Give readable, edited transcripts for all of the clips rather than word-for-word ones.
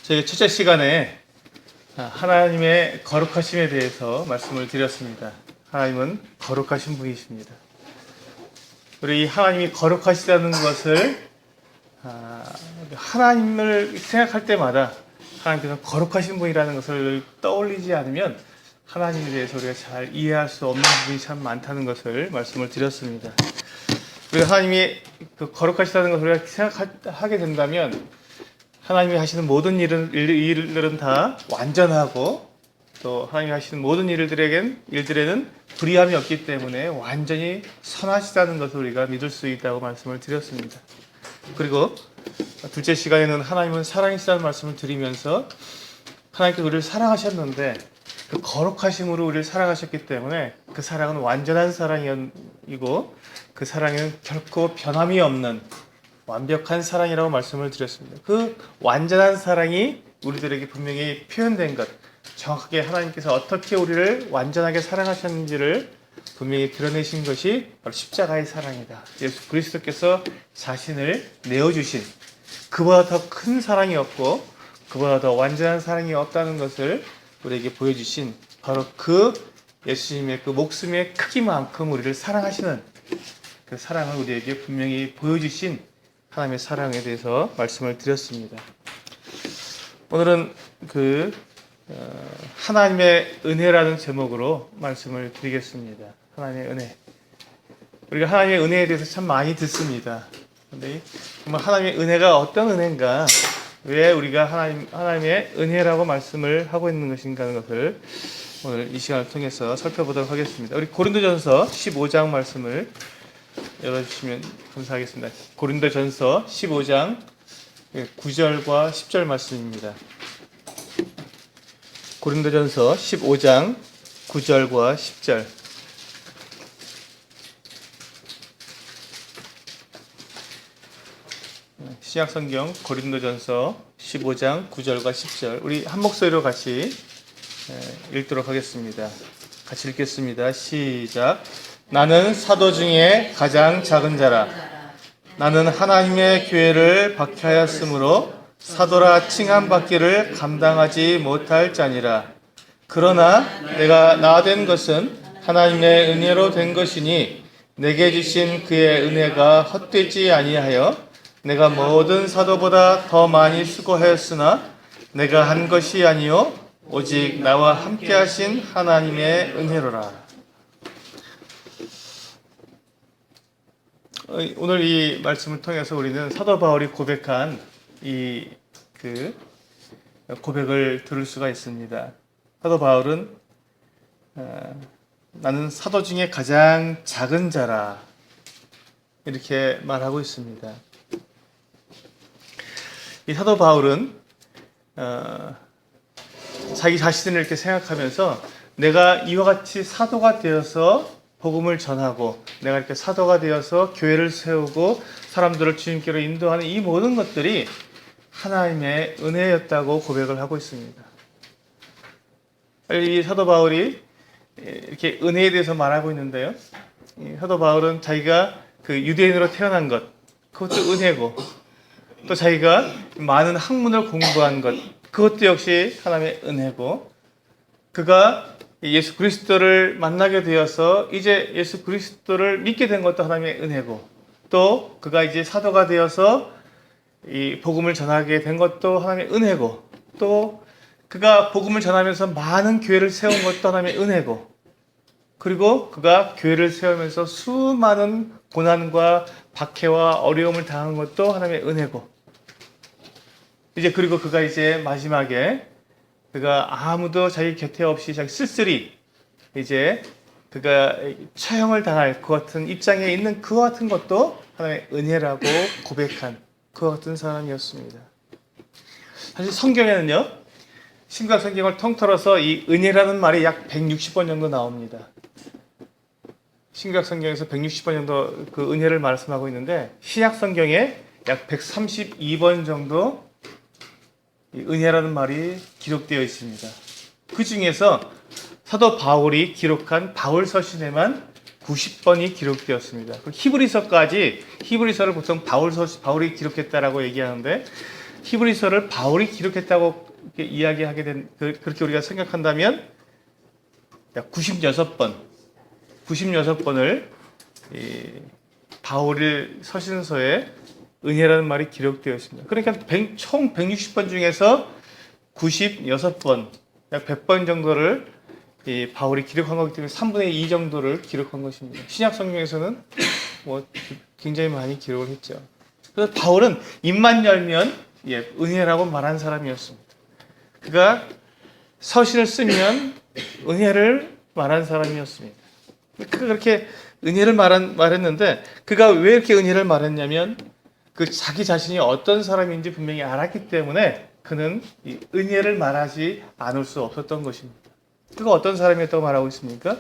저희 첫째 시간에 하나님의 거룩하심에 대해서 말씀을 드렸습니다. 하나님은 거룩하신 분이십니다. 우리 하나님이 거룩하시다는 것을 하나님을 생각할 때마다 하나님께서 거룩하신 분이라는 것을 떠올리지 않으면 하나님에 대해서 우리가 잘 이해할 수 없는 부분이 참 많다는 것을 말씀을 드렸습니다. 우리가 하나님이 그 거룩하시다는 것을 우리가 생각하게 된다면 하나님이 하시는 모든 일들은 다 완전하고 또 하나님이 하시는 모든 일들에는 불의함이 없기 때문에 완전히 선하시다는 것을 우리가 믿을 수 있다고 말씀을 드렸습니다. 그리고 둘째 시간에는 하나님은 사랑이시다는 말씀을 드리면서 하나님께서 우리를 사랑하셨는데 그 거룩하심으로 우리를 사랑하셨기 때문에 그 사랑은 완전한 사랑이고 그 사랑은 결코 변함이 없는 완벽한 사랑이라고 말씀을 드렸습니다. 그 완전한 사랑이 우리들에게 분명히 표현된 것, 정확하게 하나님께서 어떻게 우리를 완전하게 사랑하셨는지를 분명히 드러내신 것이 바로 십자가의 사랑이다. 예수 그리스도께서 자신을 내어주신 그보다 더 큰 사랑이 없고 그보다 더 완전한 사랑이 없다는 것을 우리에게 보여주신 바로 그 예수님의 그 목숨의 크기만큼 우리를 사랑하시는 그 사랑을 우리에게 분명히 보여주신 하나님의 사랑에 대해서 말씀을 드렸습니다. 오늘은 하나님의 은혜라는 제목으로 말씀을 드리겠습니다. 하나님의 은혜. 우리가 하나님의 은혜에 대해서 참 많이 듣습니다. 그런데 정말 하나님의 은혜가 어떤 은혜인가, 왜 우리가 하나님의 은혜라고 말씀을 하고 있는 것인가 하는 것을 오늘 이 시간을 통해서 살펴보도록 하겠습니다. 우리 고린도전서 15장 말씀을 열어주시면 감사하겠습니다. 고린도전서 15장 9절과 10절 말씀입니다. 고린도전서 15장 9절과 10절. 신약성경 고린도전서 15장 9절과 10절. 우리 한 목소리로 같이 읽도록 하겠습니다. 같이 읽겠습니다. 시작. 나는 사도 중에 가장 작은 자라. 나는 하나님의 교회를 박해하였으므로 사도라 칭함받기를 감당하지 못할 자니라. 그러나 내가 나된 것은 하나님의 은혜로 된 것이니 내게 주신 그의 은혜가 헛되지 아니하여 내가 모든 사도보다 더 많이 수고하였으나 내가 한 것이 아니요 오직 나와 함께 하신 하나님의 은혜로라. 오늘 이 말씀을 통해서 우리는 사도 바울이 고백한 이 고백을 들을 수가 있습니다. 사도 바울은 나는 사도 중에 가장 작은 자라 이렇게 말하고 있습니다. 이 사도 바울은 자기 자신을 이렇게 생각하면서 내가 이와 같이 사도가 되어서 복음을 전하고 내가 이렇게 사도가 되어서 교회를 세우고 사람들을 주님께로 인도하는 이 모든 것들이 하나님의 은혜였다고 고백을 하고 있습니다. 이 사도 바울이 이렇게 은혜에 대해서 말하고 있는데요. 사도 바울은 자기가 그 유대인으로 태어난 것, 그것도 은혜고, 또 자기가 많은 학문을 공부한 것, 그것도 역시 하나님의 은혜고, 그가 예수 그리스도를 만나게 되어서 이제 예수 그리스도를 믿게 된 것도 하나님의 은혜고, 또 그가 이제 사도가 되어서 이 복음을 전하게 된 것도 하나님의 은혜고, 또 그가 복음을 전하면서 많은 교회를 세운 것도 하나님의 은혜고, 그리고 그가 교회를 세우면서 수많은 고난과 박해와 어려움을 당한 것도 하나님의 은혜고, 이제 그리고 그가 이제 마지막에 그가 아무도 자기 곁에 없이 자기 쓸쓸히 이제 그가 처형을 당할 그 같은 입장에 있는 그와 같은 것도 하나님의 은혜라고 고백한 그와 같은 사람이었습니다. 사실 성경에는요, 신약 성경을 통틀어서 이 은혜라는 말이 약 160번 정도 나옵니다. 신약 성경에서 160번 정도 그 은혜를 말씀하고 있는데 신약 성경에 약 132번 정도 이 은혜라는 말이 기록되어 있습니다. 그 중에서 사도 바울이 기록한 바울 서신에만 90번이 기록되었습니다. 히브리서까지, 히브리서를 보통 바울이 기록했다라고 얘기하는데 히브리서를 바울이 기록했다고 이렇게 이야기하게 된, 그렇게 우리가 생각한다면 약 96번을 바울의 서신서에 은혜라는 말이 기록되어 있습니다. 그러니까 총 160번 중에서 96번, 약 100번 정도를 바울이 기록한 거기 때문에 3분의 2 정도를 기록한 것입니다. 신약 성경에서는 굉장히 많이 기록을 했죠. 그래서 바울은 입만 열면 은혜라고 말한 사람이었습니다. 그가 서신을 쓰면 은혜를 말한 사람이었습니다. 그가 그렇게 은혜를 말했는데 그가 왜 이렇게 은혜를 말했냐면 그 자기 자신이 어떤 사람인지 분명히 알았기 때문에 그는 이 은혜를 말하지 않을 수 없었던 것입니다. 그가 어떤 사람이었다고 말하고 있습니까?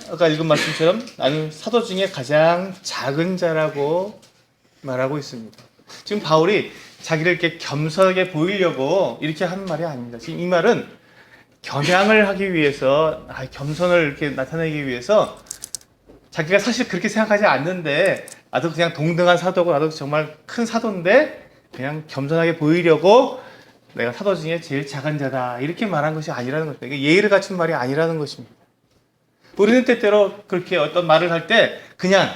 아까 읽은 말씀처럼 나는 사도 중에 가장 작은 자라고 말하고 있습니다. 지금 바울이 자기를 이렇게 겸손하게 보이려고 이렇게 하는 말이 아닙니다. 지금 이 말은 겸양을 하기 위해서, 겸손을 이렇게 나타내기 위해서 자기가 사실 그렇게 생각하지 않는데 나도 그냥 동등한 사도고 나도 정말 큰 사도인데 그냥 겸손하게 보이려고 내가 사도 중에 제일 작은 자다 이렇게 말한 것이 아니라는 것입니다. 이게 예의를 갖춘 말이 아니라는 것입니다. 우리는 때때로 그렇게 어떤 말을 할 때 그냥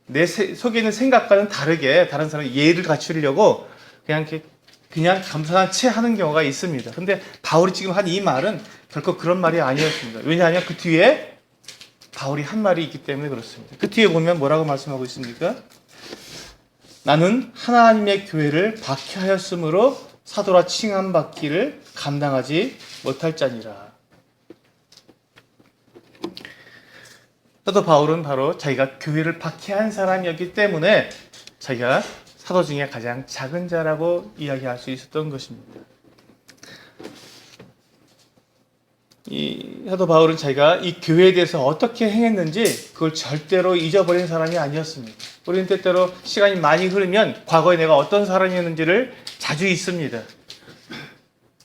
내 속에 있는 생각과는 다르게 다른 사람이 예의를 갖추려고 그냥 겸손한 채 하는 경우가 있습니다. 근데 바울이 지금 한 이 말은 결코 그런 말이 아니었습니다. 왜냐하면 그 뒤에 바울이 한 말이 있기 때문에 그렇습니다. 그 뒤에 보면 뭐라고 말씀하고 있습니까? 나는 하나님의 교회를 박해하였으므로 사도라 칭함받기를 감당하지 못할 자니라. 사도 바울은 바로 자기가 교회를 박해한 사람이었기 때문에 자기가 사도 중에 가장 작은 자라고 이야기할 수 있었던 것입니다. 이 사도 바울은 자기가 이 교회에 대해서 어떻게 행했는지 그걸 절대로 잊어버린 사람이 아니었습니다. 우리는 때때로 시간이 많이 흐르면 과거에 내가 어떤 사람이었는지를 자주 잊습니다.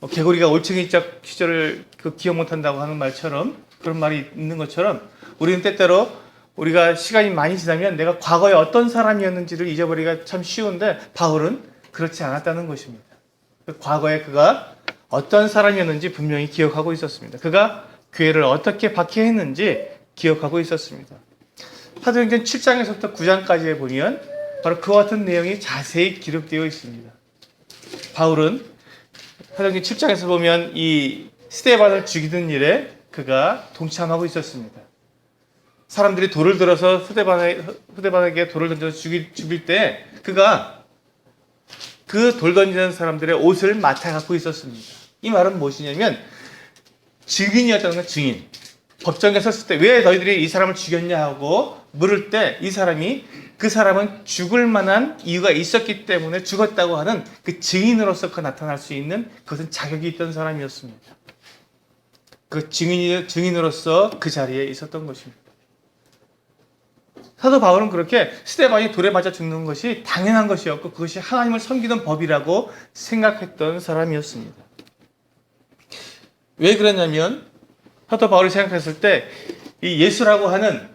개구리가 올챙이짝 시절을 기억 못한다고 하는 말처럼 그런 말이 있는 것처럼 우리는 때때로 우리가 시간이 많이 지나면 내가 과거에 어떤 사람이었는지를 잊어버리기가 참 쉬운데 바울은 그렇지 않았다는 것입니다. 과거에 그가 어떤 사람이었는지 분명히 기억하고 있었습니다. 그가 교회를 어떻게 박해했는지 기억하고 있었습니다. 사도행전 7장에서부터 9장까지에 보면 바로 그와 같은 내용이 자세히 기록되어 있습니다. 바울은 사도행전 7장에서 보면 이 스데반을 죽이는 일에 그가 동참하고 있었습니다. 사람들이 돌을 들어서 스데반에게 돌을 던져서 죽일 때 그가 그 돌 던지는 사람들의 옷을 맡아 갖고 있었습니다. 이 말은 무엇이냐면 증인이었다는 건 증인. 법정에 섰을 때 왜 너희들이 이 사람을 죽였냐 하고 물을 때 이 사람이 그 사람은 죽을 만한 이유가 있었기 때문에 죽었다고 하는 그 증인으로서 그 나타날 수 있는 그것은 자격이 있던 사람이었습니다. 그 증인으로서 그 자리에 있었던 것입니다. 사도 바울은 그렇게 스데반이 돌에 맞아 죽는 것이 당연한 것이었고 그것이 하나님을 섬기는 법이라고 생각했던 사람이었습니다. 왜 그랬냐면 사도 바울이 생각했을 때 이 예수라고 하는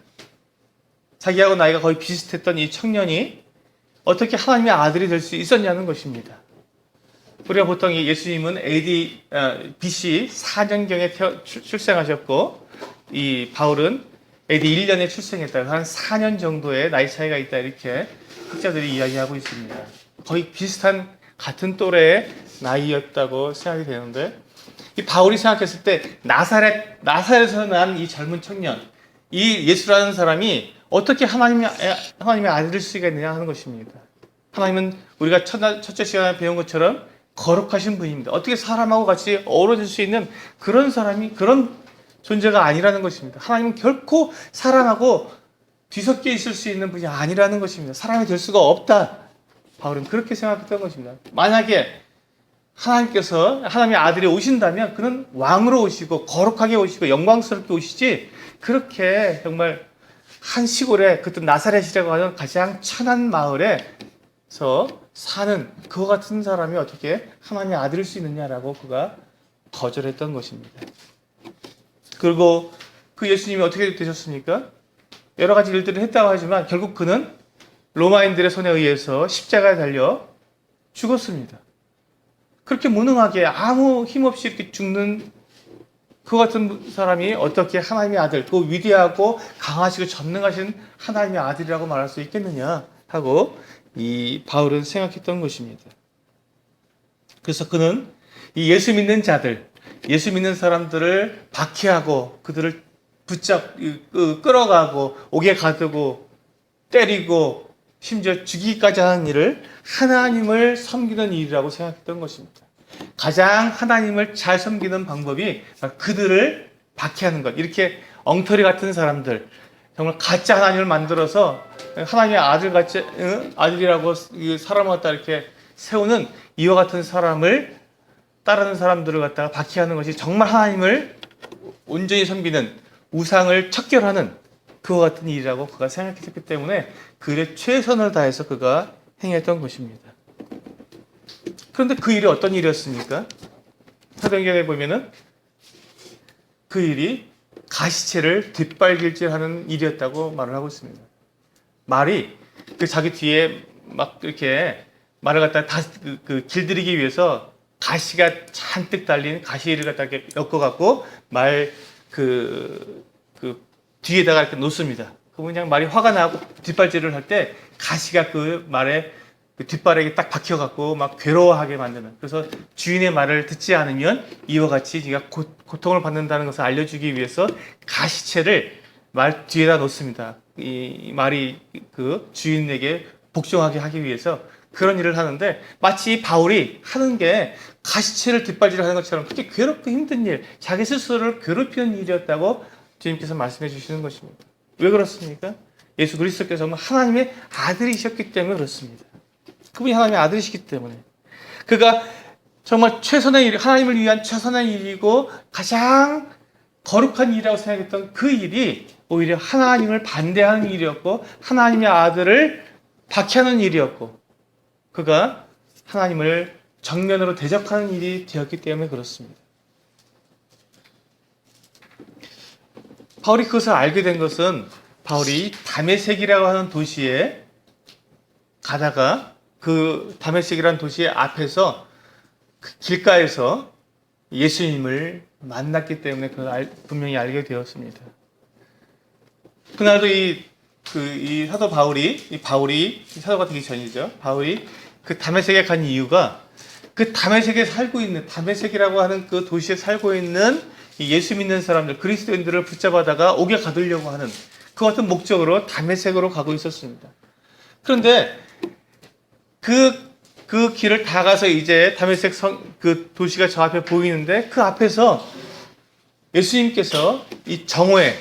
자기하고 나이가 거의 비슷했던 이 청년이 어떻게 하나님의 아들이 될 수 있었냐는 것입니다. 우리가 보통 예수님은 BC 4년경에 출생하셨고 이 바울은 AD 1년에 출생했다. 한 4년 정도의 나이 차이가 있다. 이렇게 학자들이 이야기하고 있습니다. 거의 비슷한 같은 또래의 나이였다고 생각이 되는데 이 바울이 생각했을 때 나사렛에서 난 이 젊은 청년, 이 예수라는 사람이 어떻게 하나님의 아들일 수가 있느냐 하는 것입니다. 하나님은 우리가 첫째 시간에 배운 것처럼 거룩하신 분입니다. 어떻게 사람하고 같이 어우러질 수 있는 그런 사람이 그런 존재가 아니라는 것입니다. 하나님은 결코 사람하고 뒤섞여 있을 수 있는 분이 아니라는 것입니다. 사람이 될 수가 없다. 바울은 그렇게 생각했던 것입니다. 만약에 하나님께서 하나님의 아들이 오신다면 그는 왕으로 오시고 거룩하게 오시고 영광스럽게 오시지 그렇게 정말 한 시골에 그때 나사렛이라고 하는 가장 천한 마을에서 사는 그와 같은 사람이 어떻게 하나님의 아들일 수 있느냐라고 그가 거절했던 것입니다. 그리고 그 예수님이 어떻게 되셨습니까? 여러 가지 일들을 했다고 하지만 결국 그는 로마인들의 손에 의해서 십자가에 달려 죽었습니다. 그렇게 무능하게 아무 힘없이 이렇게 죽는 그 같은 사람이 어떻게 하나님의 아들, 그 위대하고 강하시고 전능하신 하나님의 아들이라고 말할 수 있겠느냐 하고 이 바울은 생각했던 것입니다. 그래서 그는 이 예수 믿는 자들, 예수 믿는 사람들을 박해하고 그들을 끌어가고 옥에 가두고 때리고 심지어 죽이기까지 하는 일을 하나님을 섬기는 일이라고 생각했던 것입니다. 가장 하나님을 잘 섬기는 방법이 그들을 박해하는 것. 이렇게 엉터리 같은 사람들, 정말 가짜 하나님을 만들어서 하나님의 아들이라고 사람을 갖다 이렇게 세우는 이와 같은 사람을 따르는 사람들을 갖다가 박해하는 것이 정말 하나님을 온전히 섬기는 우상을 척결하는 그와 같은 일이라고 그가 생각했기 때문에 그의 최선을 다해서 그가 행했던 것입니다. 그런데 그 일이 어떤 일이었습니까? 사도행전에 보면은 그 일이 가시체를 뒷발길질하는 일이었다고 말을 하고 있습니다. 말이 자기 뒤에 막 이렇게 말을 갖다 길들이기 위해서 가시가 잔뜩 달린 가시를 갖다 이렇게 엮어갖고 뒤에다가 이렇게 놓습니다. 그냥 말이 화가 나고 뒷발질을 할 때 가시가 그 말에 뒷발에 딱 박혀갖고 막 괴로워하게 만드는. 그래서 주인의 말을 듣지 않으면 이와 같이 네가 고통을 받는다는 것을 알려주기 위해서 가시채를 말 뒤에다 놓습니다. 이 말이 그 주인에게 복종하게 하기 위해서 그런 일을 하는데 마치 바울이 하는 게 가시채를 뒷발질하는 것처럼 그렇게 괴롭고 힘든 일, 자기 스스로를 괴롭히는 일이었다고 주님께서 말씀해 주시는 것입니다. 왜 그렇습니까? 예수 그리스도께서 하나님의 아들이셨기 때문에 그렇습니다. 그분이 하나님의 아들이시기 때문에 그가 정말 최선의 일, 하나님을 위한 최선의 일이고 가장 거룩한 일이라고 생각했던 그 일이 오히려 하나님을 반대하는 일이었고 하나님의 아들을 박해하는 일이었고 그가 하나님을 정면으로 대적하는 일이 되었기 때문에 그렇습니다. 바울이 그것을 알게 된 것은 바울이 다메섹이라고 하는 도시에 가다가 그 다메섹이라는 도시의 앞에서 그 길가에서 예수님을 만났기 때문에 그걸 분명히 알게 되었습니다. 그날도 이 사도 바울이 사도가 되기 전이죠. 바울이 그 다메섹에 간 이유가 그 다메섹에 살고 있는 다메섹이라고 하는 그 도시에 살고 있는 이 예수 믿는 사람들 그리스도인들을 붙잡아다가 옥에 가두려고 하는 그 같은 목적으로 다메섹으로 가고 있었습니다. 그런데 그 길을 다 가서 이제 다메섹 그 도시가 저 앞에 보이는데 그 앞에서 예수님께서 이 정오에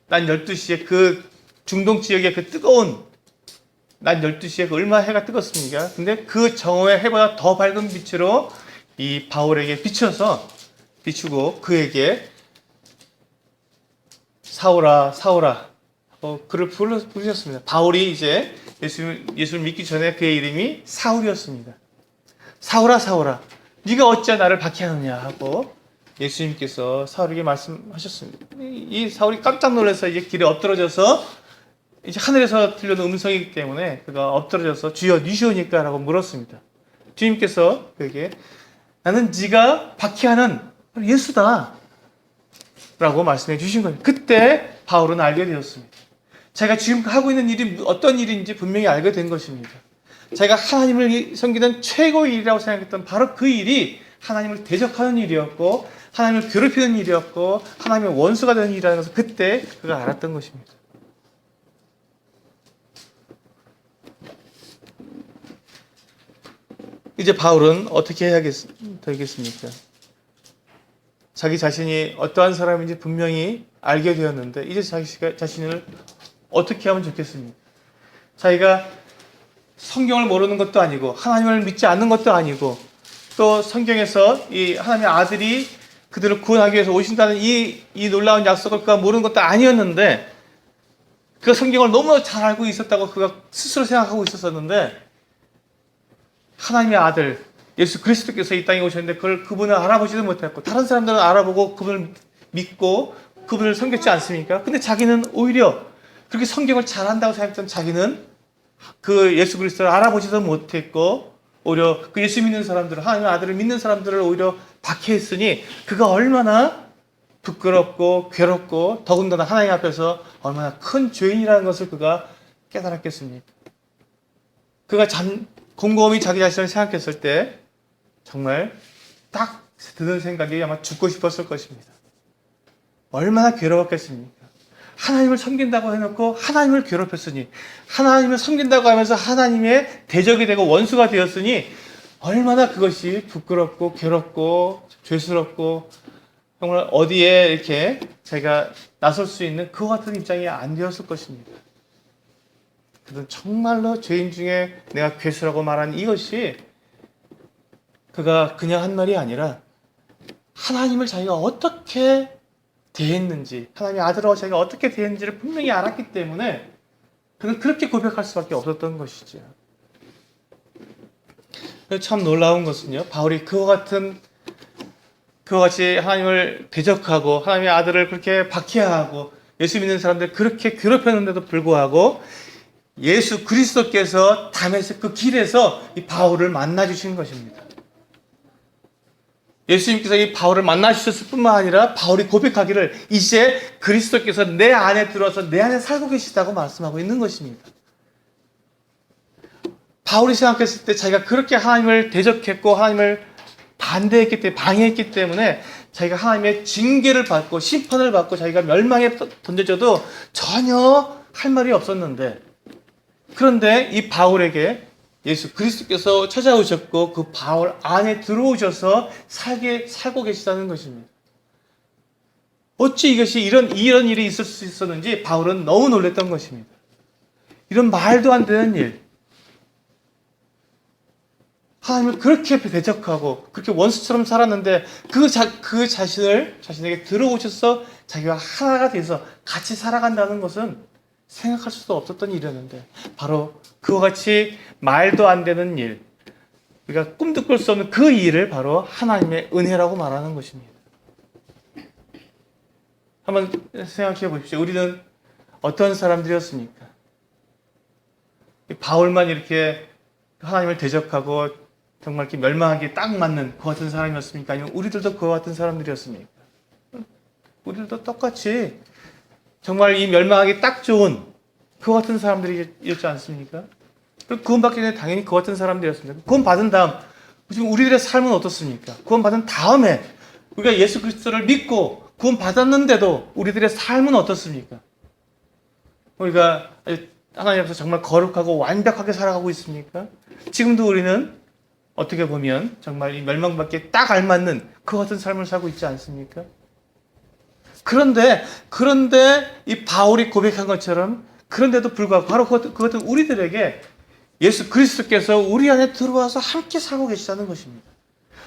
낮 12시에 그 중동 지역의 그 뜨거운 낮 12시에 그 얼마나 해가 뜨겁습니까? 근데 그 정오의 해보다 더 밝은 빛으로 이 바울에게 비추고 그에게 사울아 사울아 그를 부르셨습니다. 바울이 이제 예수를 믿기 전에 그의 이름이 사울이었습니다. 사울아 사울아 네가 어찌 나를 박해하느냐 하고 예수님께서 사울에게 말씀하셨습니다. 이 사울이 깜짝 놀라서 이제 길에 엎드러져서 이제 하늘에서 들려오는 음성이기 때문에 그가 엎드러져서 주여 니시오니까 라고 물었습니다. 주님께서 그에게 나는 네가 박해하는 예수다 라고 말씀해 주신 거예요. 그때 바울은 알게 되었습니다. 자기가 지금 하고 있는 일이 어떤 일인지 분명히 알게 된 것입니다. 자기가 하나님을 섬기는 최고의 일이라고 생각했던 바로 그 일이 하나님을 대적하는 일이었고 하나님을 괴롭히는 일이었고 하나님의 원수가 되는 일이라는 것을 그때 그가 알았던 것입니다. 이제 바울은 어떻게 해야 되겠습니까? 자기 자신이 어떠한 사람인지 분명히 알게 되었는데 이제 자기 자신을 어떻게 하면 좋겠습니까? 자기가 성경을 모르는 것도 아니고 하나님을 믿지 않는 것도 아니고 또 성경에서 이 하나님의 아들이 그들을 구원하기 위해서 오신다는 이 놀라운 약속을 그가 모르는 것도 아니었는데 그 성경을 너무 잘 알고 있었다고 그가 스스로 생각하고 있었었는데 하나님의 아들 예수 그리스도께서 이 땅에 오셨는데 그분을 알아보지도 못했고 다른 사람들은 알아보고 그분을 믿고 그분을 섬겼지 않습니까? 근데 자기는 오히려 그렇게 성경을 잘한다고 생각했던 자기는 그 예수 그리스도를 알아보지도 못했고 오히려 그 예수 믿는 사람들을, 하나님의 아들을 믿는 사람들을 오히려 박해했으니 그가 얼마나 부끄럽고 괴롭고 더군다나 하나님 앞에서 얼마나 큰 죄인이라는 것을 그가 깨달았겠습니까? 그가 곰곰이 자기 자신을 생각했을 때 정말 딱 드는 생각이 아마 죽고 싶었을 것입니다. 얼마나 괴로웠겠습니까? 하나님을 섬긴다고 해놓고 하나님을 괴롭혔으니, 하나님을 섬긴다고 하면서 하나님의 대적이 되고 원수가 되었으니 얼마나 그것이 부끄럽고 괴롭고 죄스럽고 정말 어디에 이렇게 자기가 나설 수 있는 그와 같은 입장이 안 되었을 것입니다. 그는 정말로 죄인 중에 내가 괴수라고 말한 이것이 그가 그냥 한 말이 아니라 하나님을 자기가 어떻게 대했는지, 하나님의 아들하고 자기가 어떻게 대했는지를 분명히 알았기 때문에 그는 그렇게 고백할 수밖에 없었던 것이죠. 참 놀라운 것은요, 바울이 그와 같이 하나님을 대적하고 하나님의 아들을 그렇게 박해하고 예수 믿는 사람들 그렇게 괴롭혔는데도 불구하고 예수 그리스도께서 다메섹 그 길에서 이 바울을 만나 주신 것입니다. 예수님께서 이 바울을 만나 주셨을 뿐만 아니라 바울이 고백하기를 이제 그리스도께서 내 안에 들어와서 내 안에 살고 계시다고 말씀하고 있는 것입니다. 바울이 생각했을 때 자기가 그렇게 하나님을 대적했고 하나님을 반대했기 때문에, 방해했기 때문에 자기가 하나님의 징계를 받고 심판을 받고 자기가 멸망에 던져져도 전혀 할 말이 없었는데, 그런데 이 바울에게 예수 그리스도께서 찾아오셨고 그 바울 안에 들어오셔서 살고 계시다는 것입니다. 어찌 이것이 이런 일이 있을 수 있었는지 바울은 너무 놀랐던 것입니다. 이런 말도 안 되는 일, 하나님을 그렇게 대적하고 그렇게 원수처럼 살았는데 그 자신에게 들어오셔서 자기와 하나가 돼서 같이 살아간다는 것은 생각할 수도 없었던 일이었는데, 바로 그와 같이 말도 안 되는 일, 우리가 꿈도 꿀 수 없는 그 일을 바로 하나님의 은혜라고 말하는 것입니다. 한번 생각해 보십시오. 우리는 어떤 사람들이었습니까? 바울만 이렇게 하나님을 대적하고 정말 이렇게 멸망하기에 딱 맞는 그 같은 사람이었습니까? 아니면 우리들도 그와 같은 사람들이었습니까? 우리들도 똑같이 정말 이 멸망하기 딱 좋은 그 같은 사람들이었지 않습니까? 구원받기 전에 당연히 그 같은 사람들이었습니다. 구원받은 다음, 지금 우리들의 삶은 어떻습니까? 구원받은 다음에 우리가 예수 그리스도를 믿고 구원받았는데도 우리들의 삶은 어떻습니까? 우리가 하나님 앞에서 정말 거룩하고 완벽하게 살아가고 있습니까? 지금도 우리는 어떻게 보면 정말 이 멸망받기에 딱 알맞는 그 같은 삶을 살고 있지 않습니까? 그런데 이 바울이 고백한 것처럼, 그런데도 불구하고 바로 그것은 우리들에게 예수 그리스도께서 우리 안에 들어와서 함께 살고 계시다는 것입니다.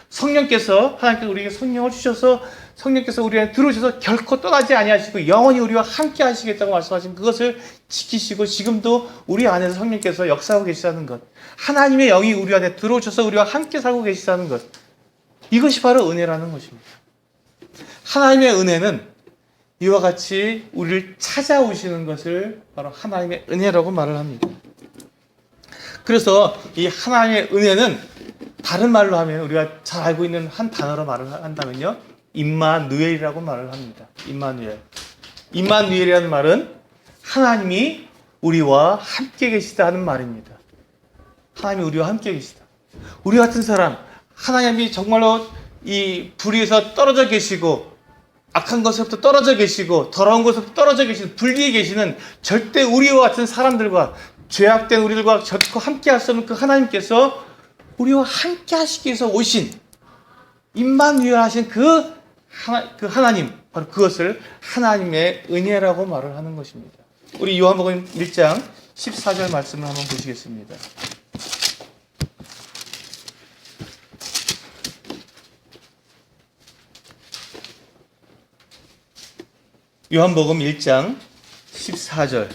하나님께서 우리에게 성령을 주셔서 성령께서 우리 안에 들어오셔서 결코 떠나지 아니하시고 영원히 우리와 함께 하시겠다고 말씀하신 그것을 지키시고 지금도 우리 안에서 성령께서 역사하고 계시다는 것, 하나님의 영이 우리 안에 들어오셔서 우리와 함께 살고 계시다는 것, 이것이 바로 은혜라는 것입니다. 하나님의 은혜는 이와 같이 우리를 찾아오시는 것을 바로 하나님의 은혜라고 말을 합니다. 그래서 이 하나님의 은혜는 다른 말로 하면 우리가 잘 알고 있는 한 단어로 말을 한다면요, 임마누엘이라고 말을 합니다. 임마누엘이라는 말은 하나님이 우리와 함께 계시다 하는 말입니다. 하나님이 우리와 함께 계시다. 우리 같은 사람, 하나님이 정말로 이 불의에서 떨어져 계시고 악한 것에서부터 떨어져 계시고 더러운 것에서부터 떨어져 계시는, 불의에 계시는 절대 우리와 같은 사람들과 죄악된 우리들과 결코 함께 할 수 없는 그 하나님께서 우리와 함께 하시기 위해서 오신, 임마누엘 하신 그 하나님, 바로 그것을 하나님의 은혜라고 말을 하는 것입니다. 우리 요한복음 1장 14절 말씀을 한번 보시겠습니다. 요한복음 1장 14절.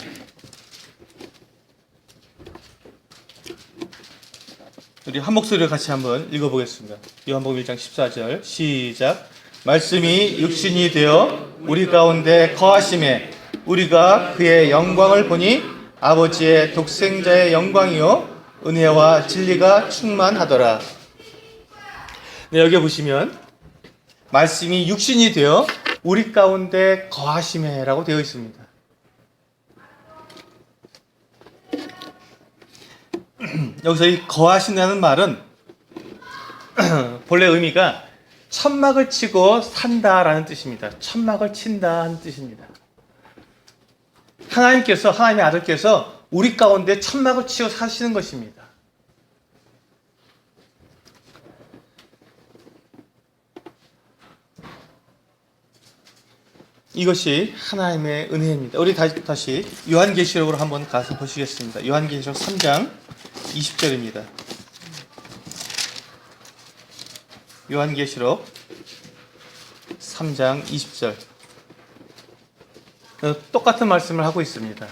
우리 한 목소리로 같이 한번 읽어보겠습니다. 요한복음 1장 14절 시작. 말씀이 육신이 되어 우리 가운데 거하심에 우리가 그의 영광을 보니 아버지의 독생자의 영광이요 은혜와 진리가 충만하더라. 네, 여기 보시면 말씀이 육신이 되어 우리 가운데 거하심에라고 되어 있습니다. 여기서 이 거하신다는 말은 본래 의미가 천막을 치고 산다라는 뜻입니다. 천막을 친다 하는 뜻입니다. 하나님의 아들께서 우리 가운데 천막을 치고 사시는 것입니다. 이것이 하나님의 은혜입니다. 우리 다시 요한계시록으로 한번 가서 보시겠습니다. 요한계시록 3장 20절입니다. 요한계시록 3장 20절. 똑같은 말씀을 하고 있습니다.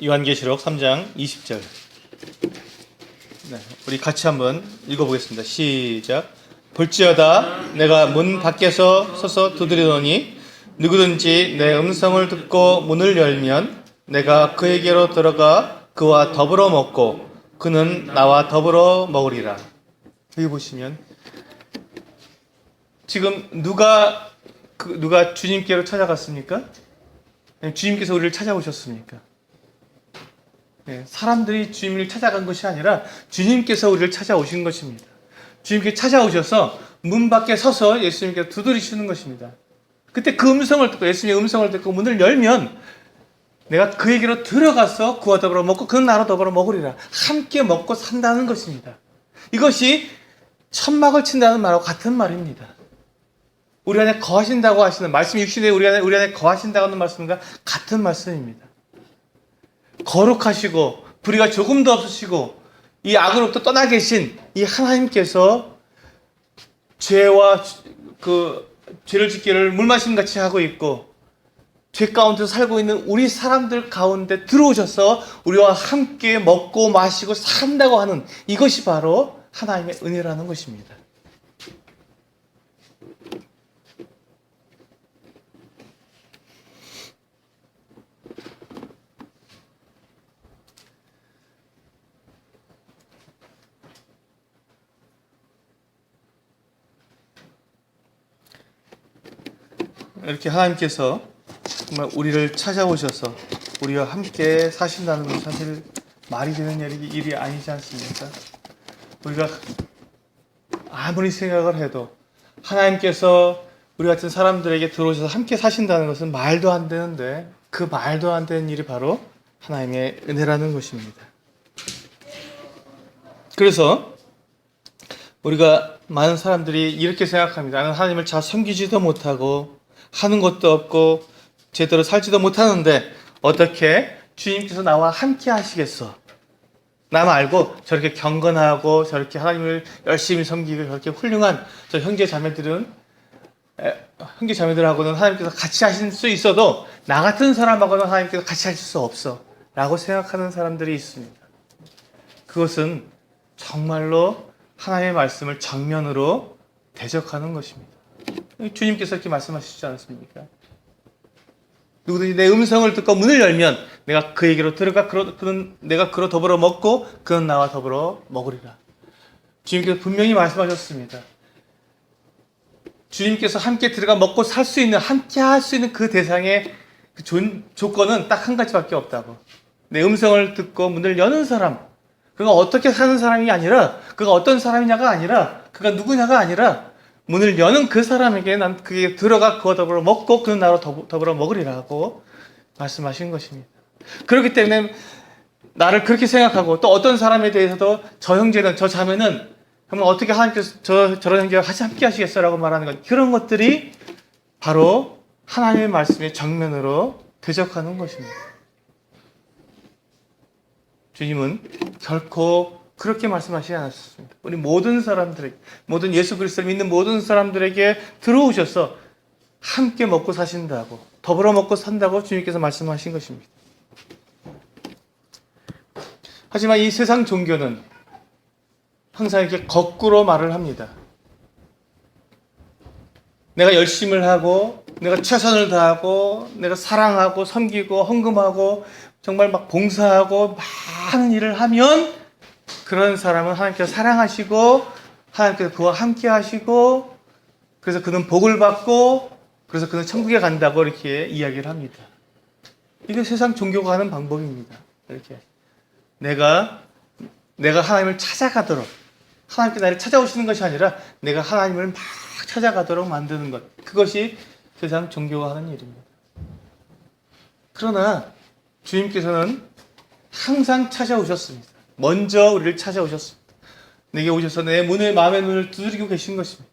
요한계시록 3장 20절. 네, 우리 같이 한번 읽어보겠습니다. 시작. 볼지어다 내가 문 밖에서 서서 두드리노니 누구든지 내 음성을 듣고 문을 열면 내가 그에게로 들어가 그와 더불어 먹고 그는 나와 더불어 먹으리라. 여기 보시면 지금 누가 주님께로 찾아갔습니까? 주님께서 우리를 찾아오셨습니까? 네, 사람들이 주님을 찾아간 것이 아니라 주님께서 우리를 찾아오신 것입니다. 주님께 찾아오셔서 문 밖에 서서 예수님께 두드리시는 것입니다. 그때 그 음성을 듣고 예수님의 음성을 듣고 문을 열면 내가 그에게로 들어가서 그와 더불어 먹고 그는 나로 더불어 먹으리라. 함께 먹고 산다는 것입니다. 이것이 천막을 친다는 말하고 같은 말입니다. 우리 안에 거하신다고 하시는 말씀이 육신에 우리 안에 거하신다고 하는 말씀과 같은 말씀입니다. 거룩하시고 불의가 조금도 없으시고 이 악으로부터 떠나 계신 이 하나님께서 죄와 죄를 짓기를 물마심 같이 하고 있고 죄 가운데 살고 있는 우리 사람들 가운데 들어오셔서 우리와 함께 먹고 마시고 산다고 하는 이것이 바로 하나님의 은혜라는 것입니다. 이렇게 하나님께서 정말 우리를 찾아오셔서 우리와 함께 사신다는 것은 사실 말이 되는 일이 아니지 않습니까? 우리가 아무리 생각을 해도 하나님께서 우리 같은 사람들에게 들어오셔서 함께 사신다는 것은 말도 안 되는데 그 말도 안 되는 일이 바로 하나님의 은혜라는 것입니다. 그래서 우리가 많은 사람들이 이렇게 생각합니다. 나는 하나님을 잘 섬기지도 못하고 하는 것도 없고 제대로 살지도 못하는데 어떻게 주님께서 나와 함께 하시겠어? 나 말고 저렇게 경건하고 저렇게 하나님을 열심히 섬기고 저렇게 훌륭한 저 형제 자매들하고는 하나님께서 같이 하실 수 있어도 나 같은 사람하고는 하나님께서 같이 하실 수 없어 라고 생각하는 사람들이 있습니다. 그것은 정말로 하나님의 말씀을 정면으로 대적하는 것입니다. 주님께서 이렇게 말씀하시지 않았습니까? 누구든지 내 음성을 듣고 문을 열면 내가 그에게로 들어가 내가 그로 더불어 먹고 그는 나와 더불어 먹으리라. 주님께서 분명히 말씀하셨습니다. 주님께서 함께 들어가 먹고 살 수 있는 함께 할 수 있는 그 대상의 그 조건은 딱 한 가지밖에 없다고. 내 음성을 듣고 문을 여는 사람, 그가 어떻게 사는 사람이 아니라 그가 어떤 사람이냐가 아니라 그가 누구냐가 아니라 문을 여는 그 사람에게 난 그게 들어가 그와 더불어 먹고 그는 나로 더불어 먹으리라고 말씀하신 것입니다. 그렇기 때문에 나를 그렇게 생각하고 또 어떤 사람에 대해서도 저 형제는 저 자매는 그러면 어떻게 하나님께서 저런 형제와 같이 함께 하시겠어라고 말하는 것, 그런 것들이 바로 하나님의 말씀의 정면으로 대적하는 것입니다. 주님은 결코 그렇게 말씀하시지 않았습니다. 우리 모든 사람들에게, 모든 예수 그리스도를 믿는 모든 사람들에게 들어오셔서 함께 먹고 사신다고, 더불어 먹고 산다고 주님께서 말씀하신 것입니다. 하지만 이 세상 종교는 항상 이렇게 거꾸로 말을 합니다. 내가 열심을 하고 내가 최선을 다하고 내가 사랑하고 섬기고 헌금하고 정말 막 봉사하고 많은 일을 하면 그런 사람은 하나님께서 사랑하시고 하나님께서 그와 함께 하시고 그래서 그는 복을 받고 그래서 그는 천국에 간다고 이렇게 이야기를 합니다. 이게 세상 종교가 하는 방법입니다. 이렇게 내가 하나님을 찾아가도록 하나님께 나를 찾아오시는 것이 아니라 내가 하나님을 막 찾아가도록 만드는 것, 그것이 세상 종교가 하는 일입니다. 그러나 주님께서는 항상 찾아오셨습니다. 먼저 우리를 찾아오셨습니다. 내게 오셔서 내 문을, 마음의 문을 두드리고 계신 것입니다.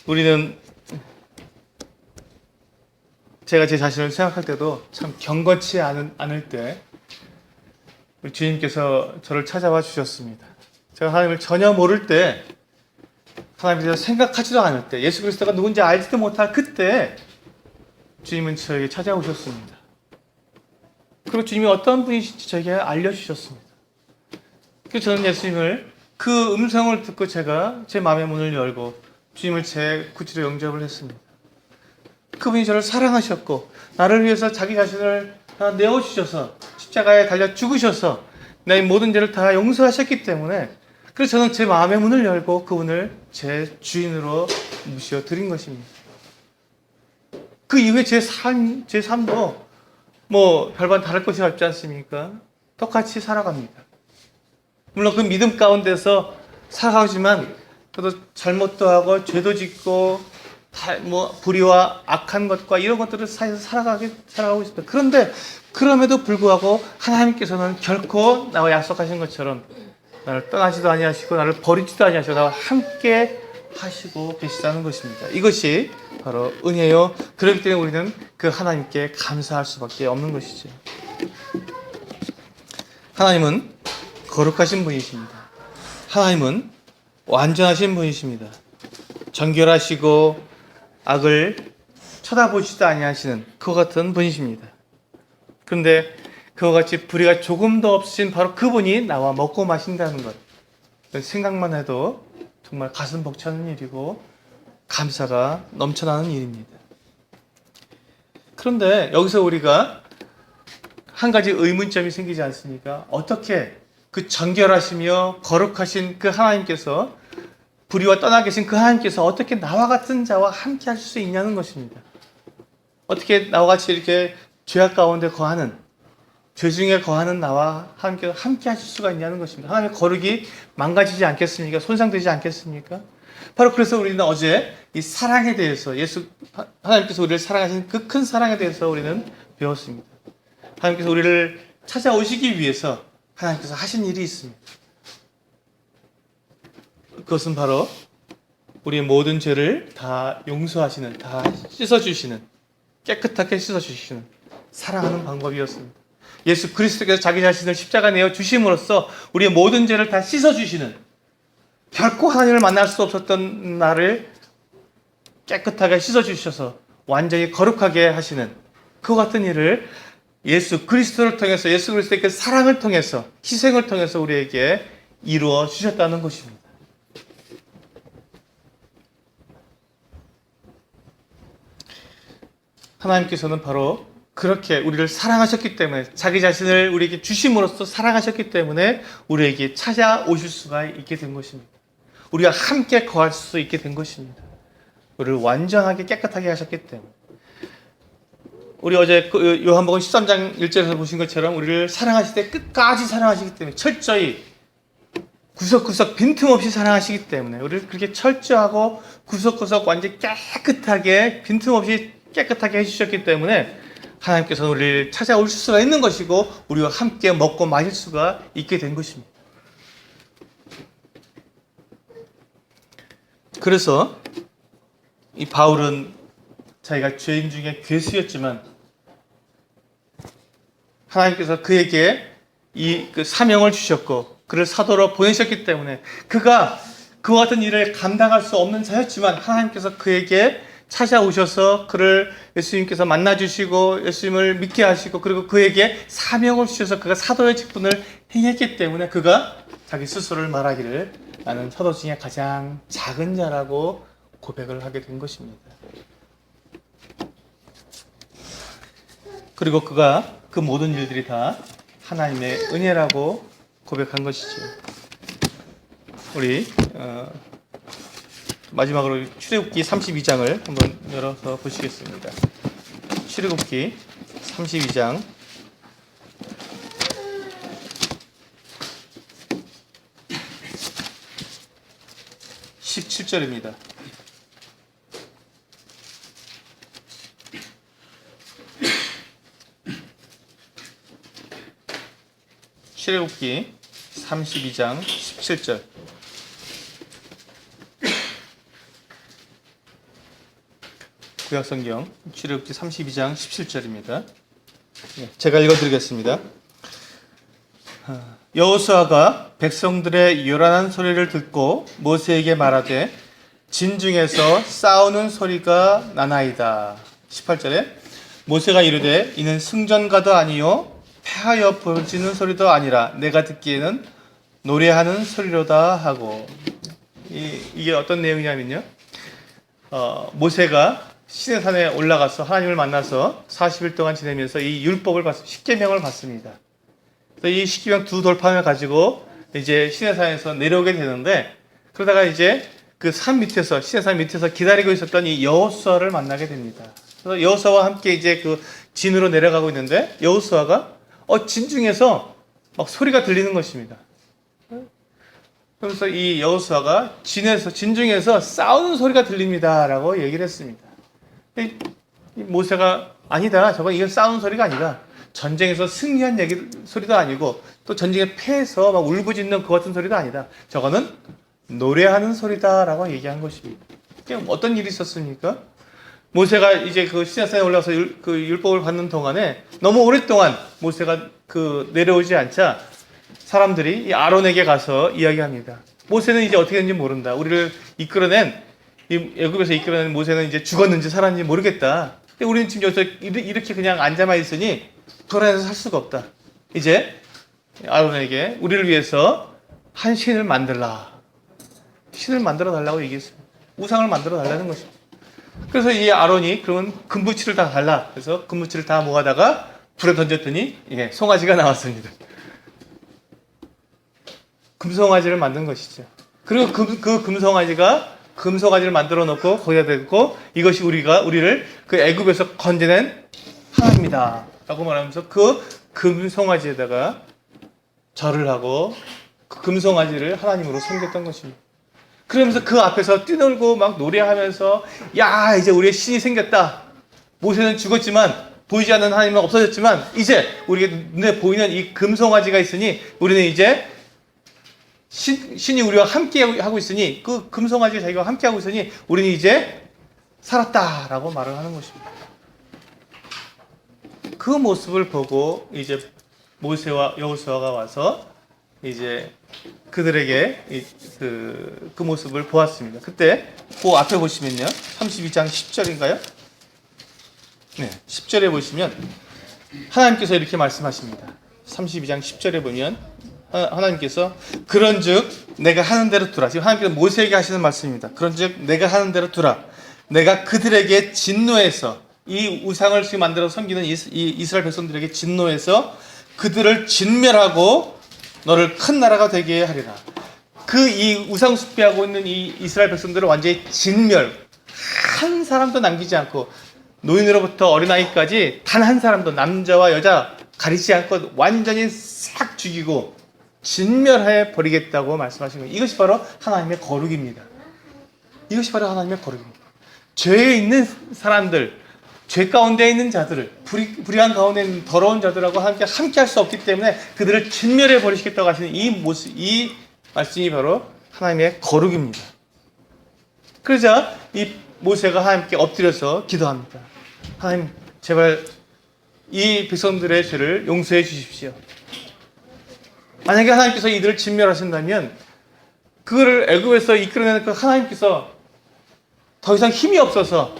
우리는 제가 제 자신을 생각할 때도 참 경건치 않을 때 우리 주님께서 저를 찾아와 주셨습니다. 제가 하나님을 전혀 모를 때, 하나님에 대해서 생각하지도 않을 때, 예수 그리스도가 누군지 알지도 못할 그때 주님은 저에게 찾아오셨습니다. 그리고 주님이 어떤 분이신지 저에게 알려주셨습니다. 그래서 저는 예수님을 그 음성을 듣고 제가 제 마음의 문을 열고 주님을 제 구주로 영접을 했습니다. 그분이 저를 사랑하셨고 나를 위해서 자기 자신을 다 내어주셔서 십자가에 달려 죽으셔서 내 모든 죄를 다 용서하셨기 때문에 그래서 저는 제 마음의 문을 열고 그분을 제 주인으로 모셔 드린 것입니다. 그 이후에 제 삶도 뭐 별반 다를 것이 없지 않습니까? 똑같이 살아갑니다. 물론 그 믿음 가운데서 살아가지만 저도 잘못도 하고 죄도 짓고 불의와 악한 것과 이런 것들을 사이에서 살아가고 있습니다. 그런데 그럼에도 불구하고 하나님께서는 결코 나와 약속하신 것처럼 나를 떠나지도 아니하시고 나를 버리지도 아니하시고 나와 함께 하시고 계시다는 것입니다. 이것이 바로 은혜요. 그렇기 때문에 우리는 그 하나님께 감사할 수밖에 없는 것이죠. 하나님은 거룩하신 분이십니다. 하나님은 완전하신 분이십니다. 정결하시고 악을 쳐다보시지도 아니하시는 그와 같은 분이십니다. 그런데 그와 같이 불의가 조금도 없으신 바로 그분이 나와 먹고 마신다는 것, 생각만 해도 정말 가슴 벅차는 일이고 감사가 넘쳐나는 일입니다. 그런데 여기서 우리가 한 가지 의문점이 생기지 않습니까? 어떻게 그 정결하시며 거룩하신 그 하나님께서, 불의와 떠나 계신 그 하나님께서 어떻게 나와 같은 자와 함께 하실 수 있냐는 것입니다. 어떻게 나와 같이 이렇게 죄악 가운데 거하는, 죄 중에 거하는 나와 함께 하실 수가 있냐는 것입니다. 하나님의 거룩이 망가지지 않겠습니까? 손상되지 않겠습니까? 바로 그래서 우리는 어제 이 사랑에 대해서, 하나님께서 우리를 사랑하신 그 큰 사랑에 대해서 우리는 배웠습니다. 하나님께서 우리를 찾아오시기 위해서 하나님께서 하신 일이 있습니다. 그것은 바로 우리의 모든 죄를 다 용서하시는, 다 씻어주시는, 깨끗하게 씻어주시는 사랑하는 방법이었습니다. 예수 그리스도께서 자기 자신을 십자가에 내어 주심으로써 우리의 모든 죄를 다 씻어주시는, 결코 하나님을 만날 수 없었던 나를 깨끗하게 씻어주셔서 완전히 거룩하게 하시는 그와 같은 일을 예수 그리스도를 통해서, 예수 그리스도의 그 사랑을 통해서, 희생을 통해서 우리에게 이루어 주셨다는 것입니다. 하나님께서는 바로 그렇게 우리를 사랑하셨기 때문에, 자기 자신을 우리에게 주심으로써 사랑하셨기 때문에 우리에게 찾아오실 수가 있게 된 것입니다. 우리가 함께 거할 수 있게 된 것입니다. 우리를 완전하게 깨끗하게 하셨기 때문에. 우리 어제 요한복음 13장 1절에서 보신 것처럼 우리를 사랑하실 때 끝까지 사랑하시기 때문에, 철저히 구석구석 빈틈없이 사랑하시기 때문에, 우리를 그렇게 철저하고 구석구석 완전히 깨끗하게 빈틈없이 깨끗하게 해주셨기 때문에 하나님께서는 우리를 찾아오실 수가 있는 것이고 우리와 함께 먹고 마실 수가 있게 된 것입니다. 그래서 이 바울은 자기가 죄인 중에 괴수였지만 하나님께서 그에게 그 사명을 주셨고 그를 사도로 보내셨기 때문에 그가 그와 같은 일을 감당할 수 없는 자였지만 하나님께서 그에게 찾아오셔서 그를 예수님께서 만나주시고 예수님을 믿게 하시고 그리고 그에게 사명을 주셔서 그가 사도의 직분을 행했기 때문에 그가 자기 스스로를 말하기를 나는 사도 중에 가장 작은 자라고 고백을 하게 된 것입니다. 그리고 그가 그 모든 일들이 다 하나님의 은혜라고 고백한 것이죠. 우리 마지막으로 출애굽기 32장을 한번 열어서 보시겠습니다. 출애굽기 32장 17절입니다. 출애굽기 32장 17절. 구약성경 출애굽기 32장 17절입니다. 제가 읽어드리겠습니다. 여호수아가 백성들의 요란한 소리를 듣고 모세에게 말하되 진중에서 싸우는 소리가 나나이다. 18절에 모세가 이르되 이는 승전가도 아니요 패하여 부르짖는 소리도 아니라 내가 듣기에는 노래하는 소리로다 하고, 이게 어떤 내용이냐면요, 모세가 시내산에 올라가서 하나님을 만나서 40일 동안 지내면서 이 율법을 십계명을 받습니다. 이 십계명 두 돌판을 가지고 이제 시내산에서 내려오게 되는데, 그러다가 이제 그 산 밑에서, 시내산 밑에서 기다리고 있었던 이 여호수아를 만나게 됩니다. 그래서 여호수아와 함께 이제 그 진으로 내려가고 있는데 여호수아가 진중에서 막 소리가 들리는 것입니다. 그래서 이 여호수아가 진중에서 싸우는 소리가 들립니다라고 얘기를 했습니다. 이 모세가 아니다, 저건 이건 싸우는 소리가 아니다. 전쟁에서 승리한 소리도 아니고 또 전쟁에 패해서 막 울부짖는 그 같은 소리도 아니다. 저거는 노래하는 소리다라고 얘기한 것입니다. 어떤 일이 있었습니까? 모세가 이제 그 시내산에 올라가서 그 율법을 받는 동안에 너무 오랫동안 모세가 그 내려오지 않자 사람들이 이 아론에게 가서 이야기합니다. 모세는 이제 어떻게 됐는지 모른다. 우리를 이끌어낸, 이 애굽에서 이끌어낸 모세는 이제 죽었는지 살았는지 모르겠다. 근데 우리는 지금 여기서 이렇게 그냥 앉아만 있으니 돌아다녀서 살 수가 없다. 이제 아론에게 우리를 위해서 한 신을 만들라. 신을 만들어 달라고 얘기했습니다. 우상을 만들어 달라는 것입니다. 그래서 이 아론이 그러면 금부치를 다 달라. 그래서 금부치를 다 모아다가 불에 던졌더니 송아지가 나왔습니다. 금송아지를 만든 것이죠. 그리고 그 금송아지를 만들어 놓고 거기다 대고 이것이 우리를 그 애굽에서 건져낸 하나님이다 라고 말하면서 그 금송아지에다가 절을 하고 그 금송아지를 하나님으로 섬겼던 것입니다. 그러면서 그 앞에서 뛰놀고 막 노래하면서 야, 이제 우리의 신이 생겼다. 모세는 죽었지만 보이지 않는 하나님은 없어졌지만 이제 우리가 눈에 보이는 이 금송아지가 있으니 우리는 이제 신이 우리와 함께 하고 있으니, 그 금송아지가 자기와 함께 하고 있으니 우리는 이제 살았다라고 말을 하는 것입니다. 그 모습을 보고 이제 모세와 여호수아가 와서 이제 그들에게 그 모습을 보았습니다. 그때 그 앞에 보시면요, 32장 10절인가요? 네, 10절에 보시면 하나님께서 이렇게 말씀하십니다. 32장 10절에 보면 하나님께서 그런즉 내가 하는 대로 두라. 지금 하나님께서 모세에게 하시는 말씀입니다. 그런즉 내가 하는 대로 두라. 내가 그들에게 진노해서, 이 우상을 지금 만들어서 섬기는 이 이스라엘 백성들에게 진노해서 그들을 진멸하고 너를 큰 나라가 되게 하리라. 이 우상 숭배하고 있는 이 이스라엘 백성들을 완전히 진멸, 한 사람도 남기지 않고 노인으로부터 어린아이까지 단 한 사람도, 남자와 여자 가리지 않고 완전히 싹 죽이고 진멸해 버리겠다고 말씀하신 거예요. 이것이 바로 하나님의 거룩입니다. 이것이 바로 하나님의 거룩입니다. 죄에 있는 사람들, 죄 가운데 있는 자들을, 불의한 가운데 있는 더러운 자들하고 함께 할 수 없기 때문에 그들을 진멸해 버리시겠다고 하시는 이 모습, 이 말씀이 바로 하나님의 거룩입니다. 그러자 이 모세가 하나님께 엎드려서 기도합니다. 하나님, 제발 이 백성들의 죄를 용서해 주십시오. 만약에 하나님께서 이들을 진멸하신다면 그거를 애굽에서 이끌어내는 그 하나님께서 더 이상 힘이 없어서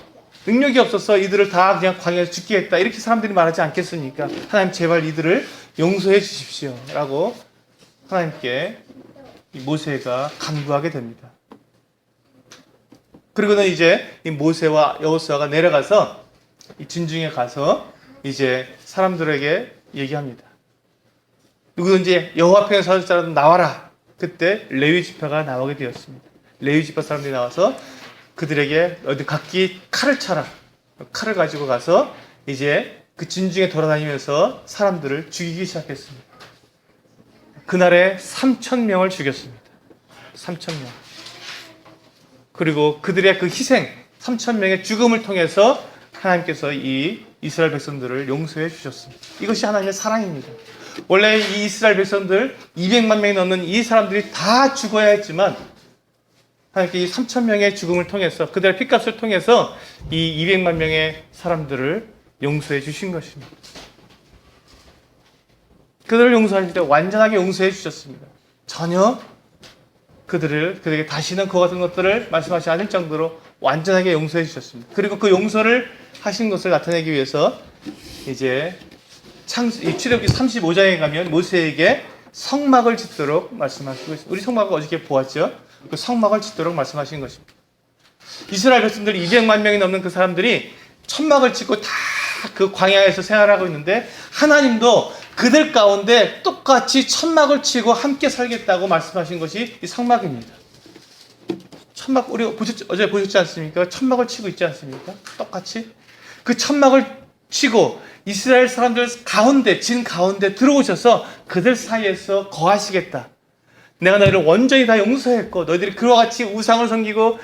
능력이 없어서 이들을 다 그냥 광야에서 죽게 했다 이렇게 사람들이 말하지 않겠습니까? 하나님 제발 이들을 용서해 주십시오 라고 하나님께 이 모세가 간구하게 됩니다. 그리고는 이제 이 모세와 여호수아가 내려가서 이 진중에 가서 이제 사람들에게 얘기합니다. 누구든지 여호와 편에 서줄 사람 나와라. 그때 레위 지파가 나오게 되었습니다. 레위 지파 사람들이 나와서 그들에게 어디 각기 칼을 차라. 칼을 가지고 가서 이제 그 진중에 돌아다니면서 사람들을 죽이기 시작했습니다. 그날에 3,000명을 죽였습니다. 3,000명. 그리고 그들의 그 희생, 3,000명의 죽음을 통해서 하나님께서 이 이스라엘 백성들을 용서해 주셨습니다. 이것이 하나님의 사랑입니다. 원래 이 이스라엘 백성들 200만 명이 넘는 이 사람들이 다 죽어야 했지만 하나님께 이 3,000명의 죽음을 통해서 그들의 핏값을 통해서 이 200만 명의 사람들을 용서해 주신 것입니다. 그들을 용서하실 때 완전하게 용서해 주셨습니다. 전혀 그들에게 다시는 그와 같은 것들을 말씀하지 않을 정도로 완전하게 용서해 주셨습니다. 그리고 그 용서를 하신 것을 나타내기 위해서 이제 출애굽기 35장에 가면 모세에게 성막을 짓도록 말씀하시고 있습니다. 우리 성막을 어저께 보았죠? 그 성막을 짓도록 말씀하신 것입니다. 이스라엘 백성들 200만 명이 넘는 그 사람들이 천막을 짓고 다 그 광야에서 생활하고 있는데 하나님도 그들 가운데 똑같이 천막을 치고 함께 살겠다고 말씀하신 것이 이 성막입니다. 천막 우리 어제 보셨지 않습니까? 천막을 치고 있지 않습니까? 똑같이 그 천막을 치고 이스라엘 사람들 가운데 진 가운데 들어오셔서 그들 사이에서 거하시겠다. 내가 너희를 완전히 다 용서했고 너희들이 그와 같이 우상을 섬기고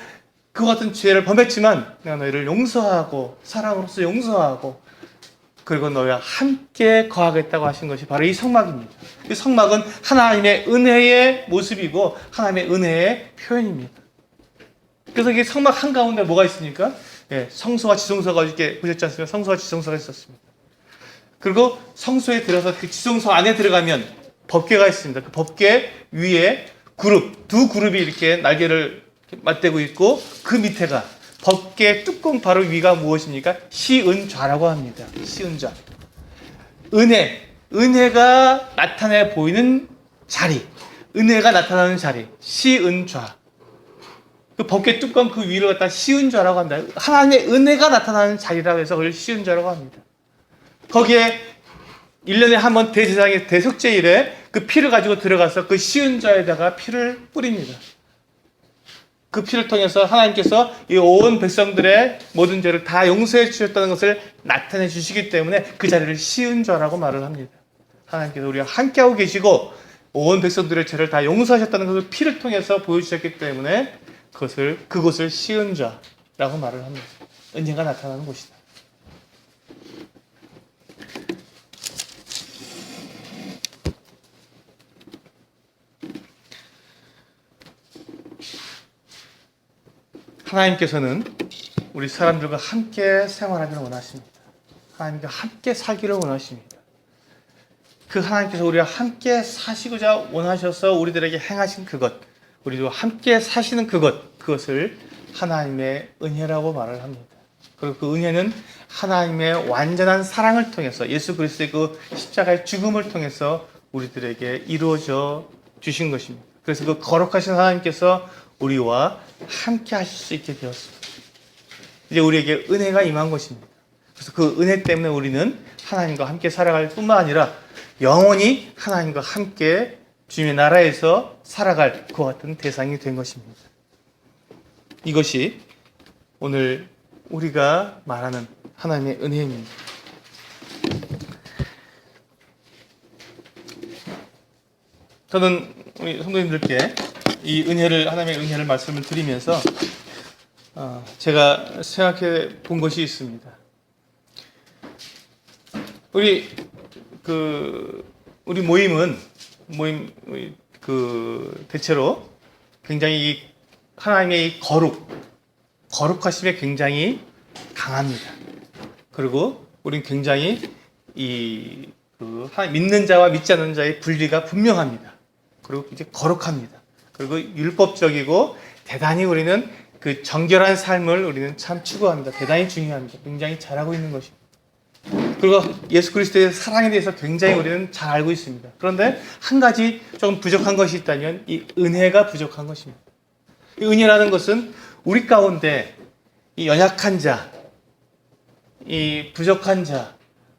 그와 같은 죄를 범했지만 내가 너희를 용서하고 사랑으로서 용서하고 그리고 너희와 함께 거하겠다고 하신 것이 바로 이 성막입니다. 이 성막은 하나님의 은혜의 모습이고 하나님의 은혜의 표현입니다. 그래서 이 성막 한가운데 뭐가 있습니까? 예, 성소와 지성소가 어저께 보셨지 않습니까? 성소와 지성소가 있었습니다. 그리고 성소에 들어서 그 지성소 안에 들어가면 법궤가 있습니다. 그 법궤 위에 두 그룹이 이렇게 날개를 맞대고 있고 그 밑에가 법궤 뚜껑 바로 위가 무엇입니까? 시은좌라고 합니다. 시은좌. 은혜가 나타내 보이는 자리. 은혜가 나타나는 자리. 시은좌. 그 법궤 뚜껑 그 위를 갖다 시은좌라고 합니다. 하나님의 은혜가 나타나는 자리라고 해서 그걸 시은좌라고 합니다. 거기에 1년에 한 번 대제사장의 대속죄일에 그 피를 가지고 들어가서 그 시은좌에다가 피를 뿌립니다. 그 피를 통해서 하나님께서 이 온 백성들의 모든 죄를 다 용서해 주셨다는 것을 나타내 주시기 때문에 그 자리를 시은좌라고 말을 합니다. 하나님께서 우리와 함께하고 계시고 온 백성들의 죄를 다 용서하셨다는 것을 피를 통해서 보여주셨기 때문에 그곳을 시은좌라고 말을 합니다. 은혜가 나타나는 곳이다. 하나님께서는 우리 사람들과 함께 생활하기를 원하십니다. 하나님과 함께 살기를 원하십니다. 그 하나님께서 우리와 함께 사시고자 원하셔서 우리들에게 행하신 그것, 우리도 함께 사시는 그것을 하나님의 은혜라고 말을 합니다. 그리고 그 은혜는 하나님의 완전한 사랑을 통해서 예수 그리스도의 그 십자가의 죽음을 통해서 우리들에게 이루어져 주신 것입니다. 그래서 그 거룩하신 하나님께서 우리와 함께 하실 수 있게 되었습니다. 이제 우리에게 은혜가 임한 것입니다. 그래서 그 은혜 때문에 우리는 하나님과 함께 살아갈 뿐만 아니라 영원히 하나님과 함께 주님의 나라에서 살아갈 그와 같은 대상이 된 것입니다. 이것이 오늘 우리가 말하는 하나님의 은혜입니다. 저는 우리 성도님들께 이 하나님의 은혜를 말씀을 드리면서 제가 생각해 본 것이 있습니다. 우리 모임 대체로 굉장히 이 하나님의 이 거룩하심에 굉장히 강합니다. 그리고 우리는 굉장히 하나님 믿는 자와 믿지 않는 자의 분리가 분명합니다. 그리고 이제 거룩합니다. 그리고 율법적이고 대단히 우리는 그 정결한 삶을 우리는 참 추구합니다. 대단히 중요합니다. 굉장히 잘하고 있는 것입니다. 그리고 예수 그리스도의 사랑에 대해서 굉장히 우리는 잘 알고 있습니다. 그런데 한 가지 조금 부족한 것이 있다면 이 은혜가 부족한 것입니다. 이 은혜라는 것은 우리 가운데 이 연약한 자, 이 부족한 자,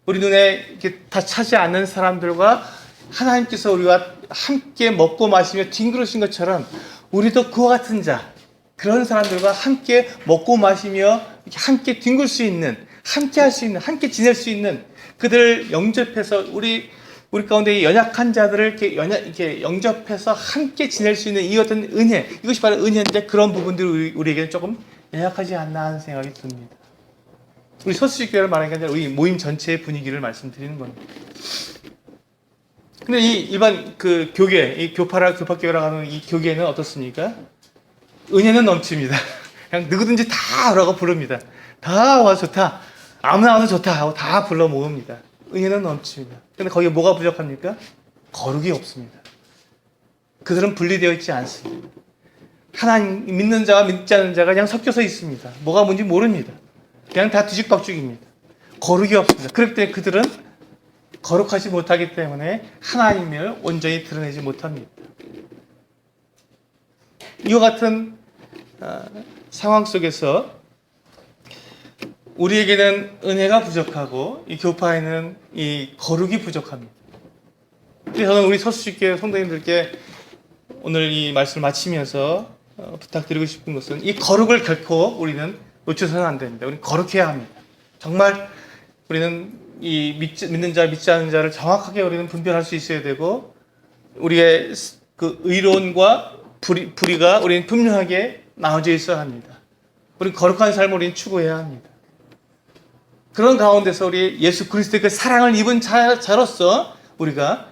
우리 눈에 이렇게 다 차지 않는 사람들과 하나님께서 우리와 함께 먹고 마시며 뒹그러신 것처럼 우리도 그와 같은 자, 그런 사람들과 함께 먹고 마시며 함께 뒹굴 수 있는, 함께 할 수 있는, 함께 지낼 수 있는 그들을 영접해서 우리 가운데 연약한 자들을 이렇게 영접해서 함께 지낼 수 있는 이 어떤 은혜, 이것이 바로 은혜인데 그런 부분들이 우리에게는 조금 연약하지 않나 하는 생각이 듭니다. 우리 서수교회를 말하는 게 아니라 우리 모임 전체의 분위기를 말씀드리는 겁니다. 근데 이 일반 그 교계, 이 교파교회라고 하는 이 교계는 어떻습니까? 은혜는 넘칩니다. 그냥 누구든지 다 오라고 부릅니다. 다 와 좋다. 아무나 와도 좋다 하고 다 불러 모읍니다. 은혜는 넘칩니다. 근데 거기에 뭐가 부족합니까? 거룩이 없습니다. 그들은 분리되어 있지 않습니다. 하나님 믿는 자와 믿지 않는 자가 그냥 섞여서 있습니다. 뭐가 뭔지 모릅니다. 그냥 다 뒤죽박죽입니다. 거룩이 없습니다. 그렇기 때문에 그들은 거룩하지 못하기 때문에 하나님을 온전히 드러내지 못합니다. 이와 같은 상황 속에서 우리에게는 은혜가 부족하고 이 교파에는 이 거룩이 부족합니다. 그래서 저는 우리 서수교회 성도님들께 오늘 이 말씀을 마치면서 부탁드리고 싶은 것은 이 거룩을 결코 우리는 놓쳐서는 안 됩니다. 우리는 거룩해야 합니다. 정말 우리는 이 믿는 자, 믿지 않는 자를 정확하게 우리는 분별할 수 있어야 되고 우리의 그 의론과 불의가 우리는 분명하게 나눠져 있어야 합니다. 우리는 거룩한 삶을 우리는 추구해야 합니다. 그런 가운데서 우리 예수 그리스도의 그 사랑을 입은 자로서 우리가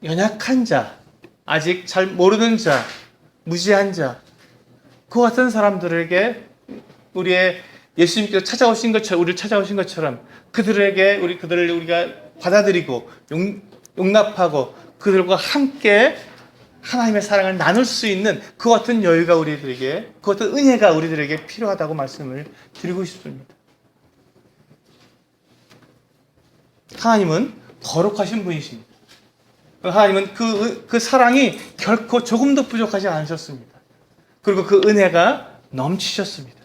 연약한 자, 아직 잘 모르는 자, 무지한 자, 그 같은 사람들에게 우리의 예수님께서 찾아오신 것처럼 우리를 찾아오신 것처럼 그들을 우리가 받아들이고 용납하고 그들과 함께 하나님의 사랑을 나눌 수 있는 그 같은 여유가 우리들에게, 그 같은 은혜가 우리들에게 필요하다고 말씀을 드리고 싶습니다. 하나님은 거룩하신 분이십니다. 하나님은 그 사랑이 결코 조금도 부족하지 않으셨습니다. 그리고 그 은혜가 넘치셨습니다.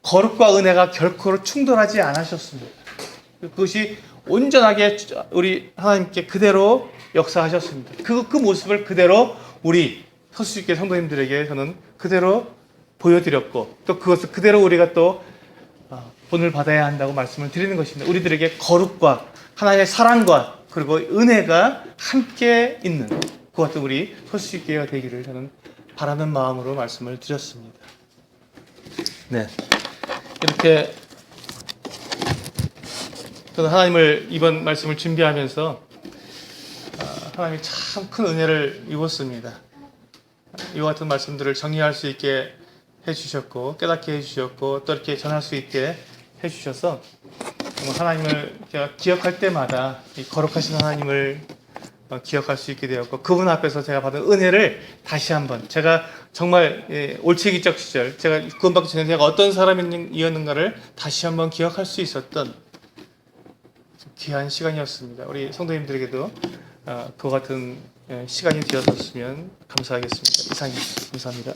거룩과 은혜가 결코 충돌하지 않으셨습니다. 그것이 온전하게 우리 하나님께 그대로 역사하셨습니다. 그 모습을 그대로 우리 서수교회 성도님들에게 저는 그대로 보여드렸고 또 그것을 그대로 우리가 또 본을 받아야 한다고 말씀을 드리는 것입니다. 우리들에게 거룩과 하나님의 사랑과 그리고 은혜가 함께 있는 그 같은 우리 서수교회가 되기를 저는 바라는 마음으로 말씀을 드렸습니다. 네, 이렇게 저는 하나님을 이번 말씀을 준비하면서 하나님이 참 큰 은혜를 입었습니다. 이와 같은 말씀들을 정리할 수 있게 해주셨고 깨닫게 해주셨고 또 이렇게 전할 수 있게 해주셔서 하나님을 제가 기억할 때마다 이 거룩하신 하나님을 기억할 수 있게 되었고 그분 앞에서 제가 받은 은혜를 다시 한번 제가 정말 올챙이적 시절 제가 구원받기 전에 제가 어떤 사람이었는가를 다시 한번 기억할 수 있었던 귀한 시간이었습니다. 우리 성도님들에게도 그와 같은 시간이 되었었으면 감사하겠습니다. 이상입니다. 감사합니다.